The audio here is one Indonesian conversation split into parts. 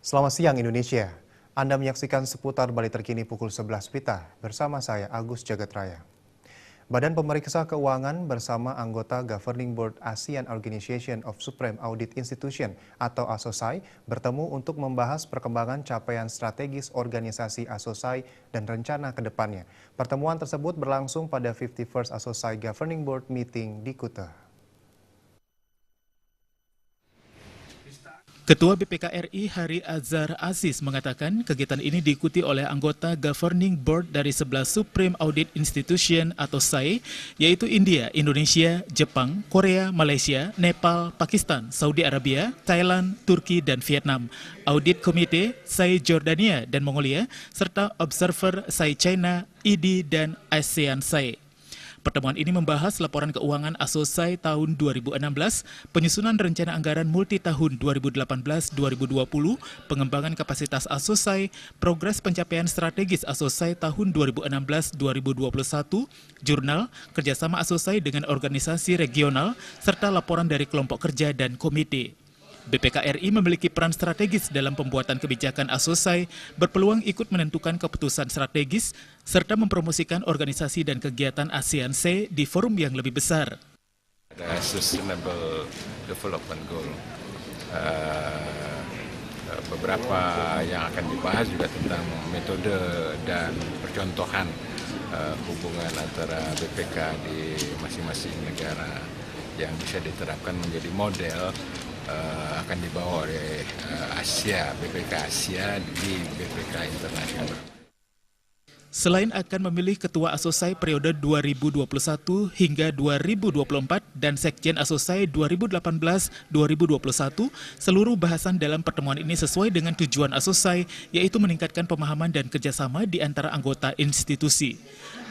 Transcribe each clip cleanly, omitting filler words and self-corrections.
Selamat siang Indonesia. Anda menyaksikan seputar Bali terkini pukul 11 WITA bersama saya Agus Jagatraya. Badan Pemeriksa Keuangan bersama anggota Governing Board ASEAN Organization of Supreme Audit Institution atau ASOSAI bertemu untuk membahas perkembangan capaian strategis organisasi ASOSAI dan rencana ke depannya. Pertemuan tersebut berlangsung pada 51st ASOSAI Governing Board Meeting di Kuta. Ketua BPK RI Hari Azhar Aziz mengatakan kegiatan ini diikuti oleh anggota Governing Board dari 11 Supreme Audit Institution atau SAI, yaitu India, Indonesia, Jepang, Korea, Malaysia, Nepal, Pakistan, Saudi Arabia, Thailand, Turki, dan Vietnam, Audit Komite SAI Jordania dan Mongolia, serta Observer SAI China, ID, dan ASEAN SAI. Pertemuan ini membahas laporan keuangan ASOSAI tahun 2016, penyusunan rencana anggaran multi tahun 2018-2020, pengembangan kapasitas ASOSAI, progres pencapaian strategis ASOSAI tahun 2016-2021, jurnal, kerjasama ASOSAI dengan organisasi regional, serta laporan dari kelompok kerja dan komite. BPK RI memiliki peran strategis dalam pembuatan kebijakan ASOSAI, berpeluang ikut menentukan keputusan strategis, serta mempromosikan organisasi dan kegiatan ASEAN SAI di forum yang lebih besar. Sustainable Development Goal. Beberapa yang akan dibahas juga tentang metode dan percontohan hubungan antara BPK di masing-masing negara yang bisa diterapkan menjadi model akan dibawa oleh BPK Asia di BPK internasional. Selain akan memilih Ketua ASOSAI periode 2021 hingga 2024 dan Sekjen ASOSAI 2018-2021, seluruh bahasan dalam pertemuan ini sesuai dengan tujuan ASOSAI, yaitu meningkatkan pemahaman dan kerjasama di antara anggota institusi.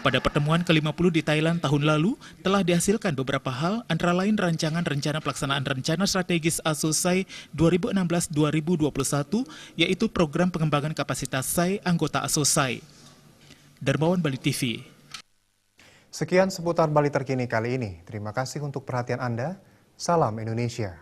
Pada pertemuan ke-50 di Thailand tahun lalu, telah dihasilkan beberapa hal, antara lain rancangan rencana pelaksanaan rencana strategis ASOSAI 2016-2021, yaitu program pengembangan kapasitas SAI anggota ASOSAI. Darmawan, Bali TV. Sekian seputar Bali terkini kali ini. Terima kasih untuk perhatian Anda. Salam Indonesia.